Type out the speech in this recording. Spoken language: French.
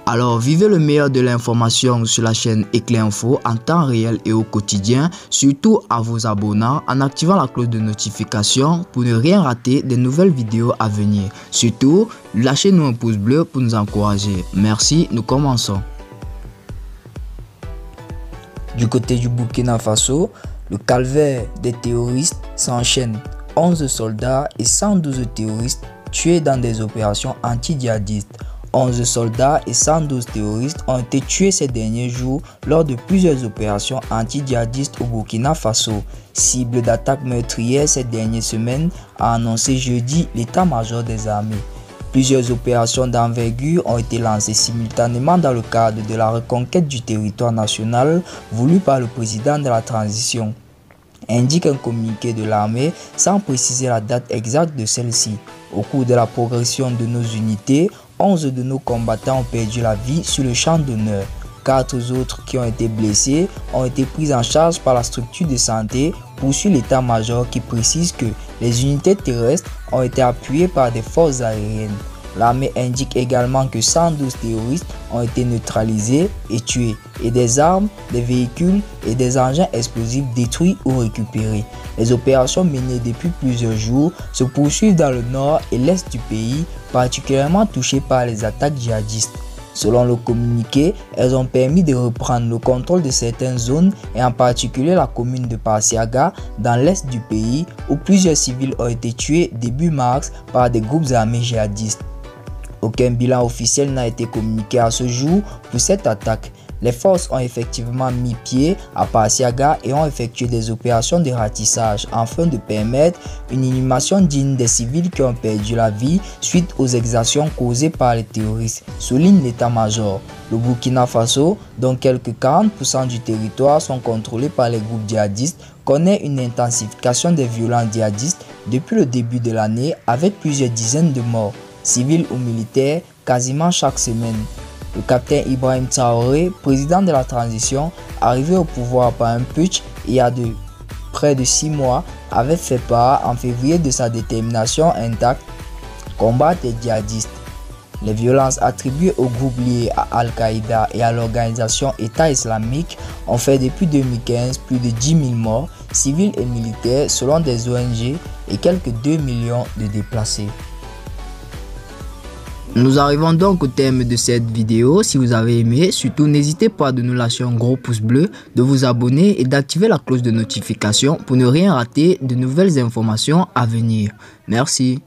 Alors vivez le meilleur de l'information sur la chaîne Éclair Info en temps réel et au quotidien, surtout à vos abonnés en activant la cloche de notification pour ne rien rater des nouvelles vidéos à venir. Surtout, lâchez-nous un pouce bleu pour nous encourager. Merci, nous commençons. Du côté du Burkina Faso, le calvaire des terroristes s'enchaîne. 11 soldats et 112 terroristes tués dans des opérations anti-djihadistes. 11 soldats et 112 terroristes ont été tués ces derniers jours lors de plusieurs opérations anti-djihadistes au Burkina Faso. Cible d'attaque meurtrière ces dernières semaines, a annoncé jeudi l'état-major des armées. Plusieurs opérations d'envergure ont été lancées simultanément dans le cadre de la reconquête du territoire national voulue par le président de la transition, indique un communiqué de l'armée sans préciser la date exacte de celle-ci. Au cours de la progression de nos unités, 11 de nos combattants ont perdu la vie sur le champ d'honneur. 4 autres qui ont été blessés ont été pris en charge par la structure de santé, poursuit l'état-major qui précise que les unités terrestres ont été appuyées par des forces aériennes. L'armée indique également que 112 terroristes ont été neutralisés et tués, et des armes, des véhicules et des engins explosifs détruits ou récupérés. Les opérations menées depuis plusieurs jours se poursuivent dans le nord et l'est du pays, particulièrement touchés par les attaques djihadistes. Selon le communiqué, elles ont permis de reprendre le contrôle de certaines zones et en particulier la commune de Parsiaga dans l'est du pays où plusieurs civils ont été tués début mars par des groupes armés djihadistes. Aucun bilan officiel n'a été communiqué à ce jour pour cette attaque. Les forces ont effectivement mis pied à Parsiaga et ont effectué des opérations de ratissage afin de permettre une inhumation digne des civils qui ont perdu la vie suite aux exactions causées par les terroristes, souligne l'état-major. Le Burkina Faso, dont quelques 40% du territoire sont contrôlés par les groupes djihadistes, connaît une intensification des violences djihadistes depuis le début de l'année avec plusieurs dizaines de morts, civils ou militaires, quasiment chaque semaine. Le capitaine Ibrahim Traoré, président de la transition, arrivé au pouvoir par un putsch il y a près de 6 mois, avait fait part en février de sa détermination intacte combattre les djihadistes. Les violences attribuées aux groupes liés à Al-Qaïda et à l'organisation État islamique ont fait depuis 2015 plus de 10 000 morts, civils et militaires selon des ONG et quelques 2 millions de déplacés. Nous arrivons donc au terme de cette vidéo. Si vous avez aimé, surtout n'hésitez pas de nous lâcher un gros pouce bleu, de vous abonner et d'activer la cloche de notification pour ne rien rater de nouvelles informations à venir. Merci.